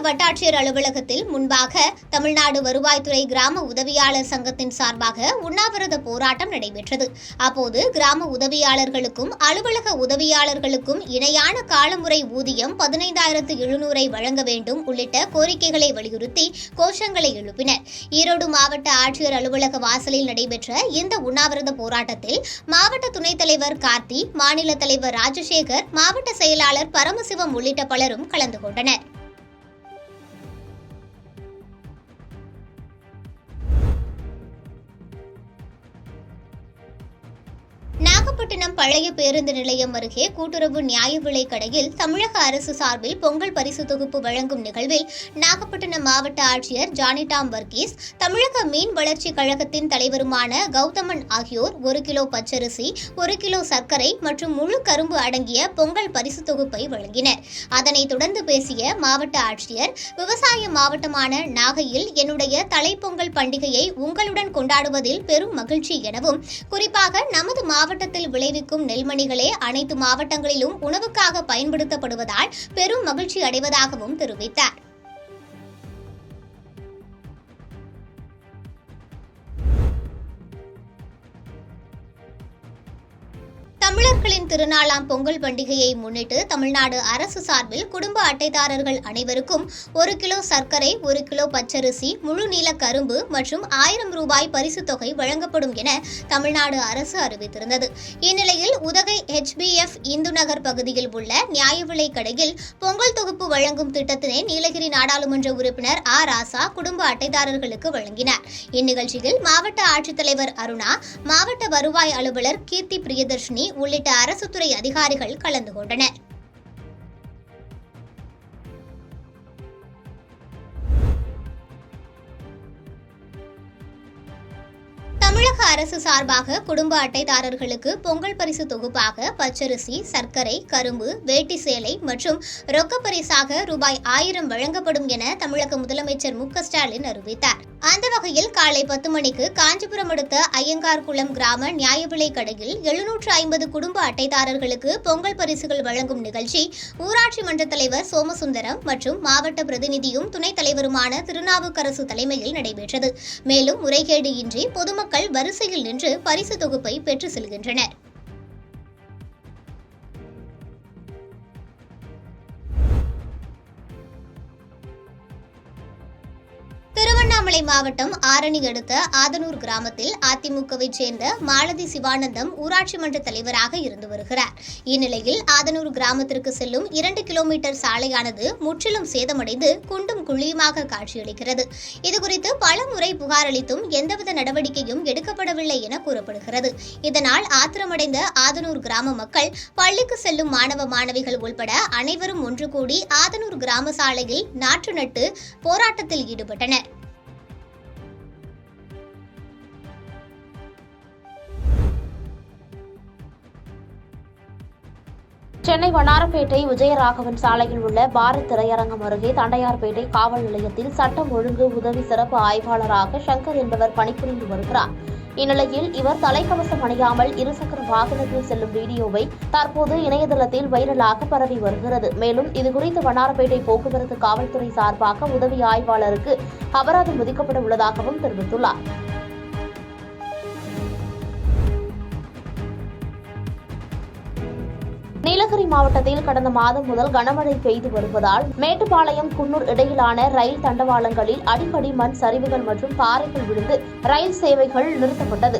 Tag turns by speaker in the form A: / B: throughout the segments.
A: வட்டாட்சியர் அலுவலகத்தில் முன்பாக தமிழ்நாடு வருவாய்த்துறை கிராம உதவியாளர் சங்கத்தின் சார்பாக உண்ணாவிரத போராட்டம் நடைபெற்றது. அப்போது கிராம உதவியாளர்களுக்கும் அலுவலக உதவியாளர்களுக்கும் இணையான காலமுறை ஊதியம் 15,700 வழங்க வேண்டும் உள்ளிட்ட கோரிக்கைகளை வலியுறுத்தி கோஷங்களை எழுப்பினர். ஈரோடு மாவட்ட ஆட்சியர் அலுவலக வாசலில் நடைபெற்ற இந்த உண்ணாவிரத போராட்டத்தில் மாவட்ட துணைத் தலைவர் கார்த்தி, மாநில தலைவர் ராஜசேகர், மாவட்ட செயலாளர் பரமசிவம் உள்ளிட்ட பலரும் கலந்து கொண்டனர். நாகப்பட்டினம் பழைய பேருந்து நிலையம் அருகே கூட்டுறவு நியாய விலைக் கடையில் தமிழக அரசு சார்பில் பொங்கல் பரிசு தொகுப்பு வழங்கும் நிகழ்வில் நாகப்பட்டினம் மாவட்ட ஆட்சியர் ஜானிடாம் வர்கீஸ், தமிழக மீன் வளர்ச்சி கழகத்தின் தலைவருமான கௌதமன் ஆகியோர் 1 கிலோ பச்சரிசி, 1 கிலோ சர்க்கரை மற்றும் முழு கரும்பு அடங்கிய பொங்கல் பரிசு தொகுப்பை வழங்கினர். அதனைத் தொடர்ந்து பேசிய மாவட்ட ஆட்சியர், விவசாய மாவட்டமான நாகையில் என்னுடைய தலைப்பொங்கல் பண்டிகையை உங்களுடன் கொண்டாடுவதில் பெரும் மகிழ்ச்சி எனவும், குறிப்பாக நமது மாவட்டத்தில் விளைவிக்கும் நெல்மணிகளே அனைத்து மாவட்டங்களிலும் உணவுக்காக பயன்படுத்தப்படுவதால் பெரும் மகிழ்ச்சி அடைவதாகவும் தெரிவித்தார். தமிழர்களின் திருநாளாம் பொங்கல் பண்டிகையை முன்னிட்டு தமிழ்நாடு அரசு சார்பில் குடும்ப அட்டைதாரர்கள் அனைவருக்கும் 1 கிலோ சர்க்கரை, 1 கிலோ பச்சரிசி, முழு நீல கரும்பு மற்றும் 1000 ரூபாய் பரிசுத் தொகை வழங்கப்படும் என தமிழ்நாடு அரசு அறிவித்திருந்தது. இந்நிலையில் உதகை HBF இந்து நகர் பகுதியில் உள்ள நியாய விலைக் கடையில் பொங்கல் தொகுப்பு வழங்கும் திட்டத்தினை நீலகிரி நாடாளுமன்ற உறுப்பினர் ராசா குடும்ப அட்டைதாரர்களுக்கு வழங்கினார். இந்நிகழ்ச்சியில் மாவட்ட ஆட்சித்தலைவர் அருணா, மாவட்ட வருவாய் அலுவலர் கீர்த்தி பிரியதர்ஷினி உள்ளிட்ட அரசு துறை அதிகாரிகள் கலந்து கொண்டனர். தமிழக அரசு சார்பாக குடும்ப அட்டைதாரர்களுக்கு பொங்கல் பரிசு தொகுப்பாக பச்சரிசி, சர்க்கரை, கரும்பு, வேட்டி சேலை மற்றும் ரொக்க பரிசாக ரூபாய் 1000 வழங்கப்படும் என தமிழக முதலமைச்சர் மு.க. ஸ்டாலின் அறிவித்தார். அந்த வகையில் காலை 10 மணிக்கு காஞ்சிபுரம் அடுத்த ஐயங்கார்குளம் கிராம நியாய விலைக் கடையில் 750 குடும்ப அட்டைதாரர்களுக்கு பொங்கல் பரிசுகள் வழங்கும் நிகழ்ச்சி ஊராட்சி மன்ற தலைவர் சோமசுந்தரம் மற்றும் மாவட்ட பிரதிநிதியும் துணைத் தலைவருமான திருநாவுக்கரசு தலைமையில் நடைபெற்றது. மேலும் முறைகேடு இன்றி பொதுமக்கள் வரிசையில் நின்று பரிசு தொகுப்பை பெற்று செல்கின்றனர். திருவண்ணாமலை மாவட்டம் ஆரணி அடுத்த ஆதனூர் கிராமத்தில் அதிமுகவை சேர்ந்த மாலதி சிவானந்தம் ஊராட்சி மன்ற தலைவராக இருந்து வருகிறார். இந்நிலையில் ஆதனூர் கிராமத்திற்கு செல்லும் 2 கிலோமீட்டர் சாலையானது முற்றிலும் சேதமடைந்து குண்டும் குழியுமாக காட்சியளிக்கிறது. இதுகுறித்து பல முறை புகார் அளித்தும் எந்தவித நடவடிக்கையும் எடுக்கப்படவில்லை என கூறப்படுகிறது. இதனால் ஆத்திரமடைந்த ஆதனூர் கிராம மக்கள் பள்ளிக்கு செல்லும் மாணவ மாணவிகள் உள்பட அனைவரும் ஒன்று கூடி ஆதனூர் கிராம சாலையில் நாற்று நட்டு போராட்டத்தில் ஈடுபட்டனர்.
B: சென்னை வண்ணாரப்பேட்டை விஜயராகவன் சாலையில் உள்ள பாரத் திரையரங்கம் அருகே தண்டையார்பேட்டை காவல் நிலையத்தில் சட்டம் ஒழுங்கு உதவி சிறப்பு ஆய்வாளராக சங்கர் என்பவர் பணிபுரிந்து வருகிறார். இந்நிலையில் இவர் தலைக்கவசம் அணியாமல் இருசக்கர வாகனத்தில் செல்லும் வீடியோவை தற்போது இணையதளத்தில் வைரலாக பரவி வருகிறது. மேலும் இதுகுறித்து வண்ணாரப்பேட்டை போக்குவரத்து காவல்துறை சார்பாக உதவி ஆய்வாளருக்கு அபராதம் விதிக்கப்பட உள்ளதாகவும் தெரிவித்துள்ளார். நீலகிரி மாவட்டத்தில் கடந்த மாதம் முதல் கனமழை பெய்து வருவதால் மேட்டுப்பாளையம் குன்னூர் இடையிலான ரயில் தண்டவாளங்களில் அடிக்கடி மண் சரிவுகள் மற்றும் பாறைகள் விழுந்து ரயில் சேவைகள் நிறுத்தப்பட்டது.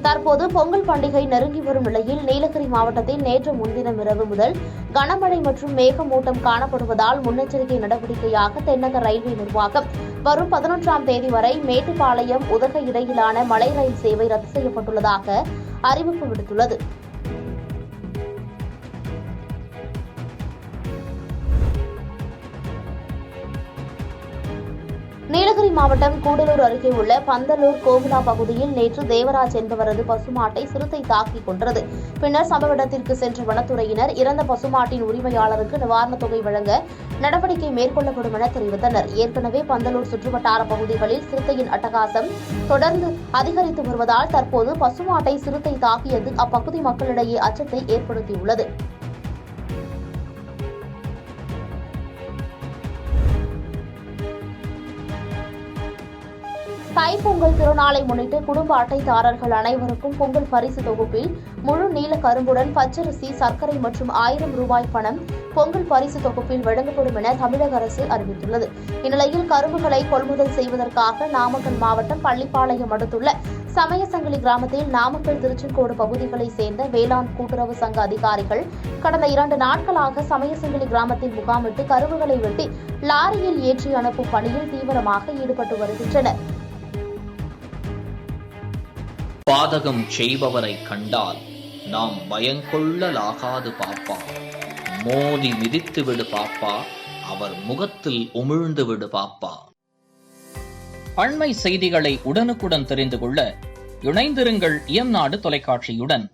B: தற்போது பொங்கல் பண்டிகை நெருங்கி வரும் நிலையில் நீலகிரி மாவட்டத்தில் நேற்று முன்தினம் இரவு முதல் கனமழை மற்றும் மேகமூட்டம் காணப்படுவதால் முன்னெச்சரிக்கை நடவடிக்கையாக தென்னக ரயில்வே நிர்வாகம் வரும் 11ஆம் தேதி வரை மேட்டுப்பாளையம் உதகை இடையிலான மலை ரயில் சேவை ரத்து செய்யப்பட்டுள்ளதாக அறிவிப்பு விடுத்துள்ளது. நீலகிரி மாவட்டம் கூடலூர் அருகே உள்ள பந்தலூர் கோவிலா பகுதியில் நேற்று தேவராஜ் என்பவரது பசுமாட்டை சிறுத்தை தாக்கிக் கொன்றது. பின்னர் சம்பவ இடத்திற்கு சென்ற வனத்துறையினர் இறந்த பசுமாட்டின் உரிமையாளருக்கு நிவாரணத் தொகை வழங்க நடவடிக்கை மேற்கொள்ளப்படும் என தெரிவித்தனர். ஏற்கனவே பந்தலூர் சுற்றுவட்டார பகுதிகளில் சிறுத்தையின் அட்டகாசம் தொடர்ந்து அதிகரித்து வருவதால் தற்போது பசுமாட்டை சிறுத்தை தாக்கியது அப்பகுதி மக்களிடையே அச்சத்தை ஏற்படுத்தியுள்ளது. தைப்பொங்கல் திருநாளை முன்னிட்டு குடும்ப அட்டைதாரர்கள் அனைவருக்கும் பொங்கல் பரிசு தொகுப்பில் முழு நீல கரும்புடன் பச்சரிசி, சர்க்கரை மற்றும் 1000 ரூபாய் பணம் பொங்கல் பரிசு தொகுப்பில் வழங்கப்படும் என தமிழக அரசு அறிவித்துள்ளது. இந்நிலையில் கரும்புகளை கொள்முதல் செய்வதற்காக நாமக்கல் மாவட்டம் பள்ளிப்பாளையம் அடுத்துள்ள சமயசங்கிலி கிராமத்தில் நாமக்கல், திருச்செங்கோடு பகுதிகளைச் சேர்ந்த வேளாண் கூட்டுறவு சங்க அதிகாரிகள் கடந்த 2 நாட்களாக சமயசங்கிலி கிராமத்தில் முகாமிட்டு கரும்புகளை வெட்டி லாரியில் ஏற்றி அனுப்பும் பணியில் தீவிரமாக ஈடுபட்டு வருகின்றனர்.
C: பாதகம் செய்பவரை கண்டால் நாம் பயங்கொள்ளலாகாது பாப்பா, மோதி மிதித்து விடு பாப்பா, அவர் முகத்தில் உமிழ்ந்து விடு பாப்பா. அண்மை செய்திகளை உடனுக்குடன் தெரிந்து கொள்ள இணைந்திருங்கள் இயம்நாடு தொலைக்காட்சியுடன்.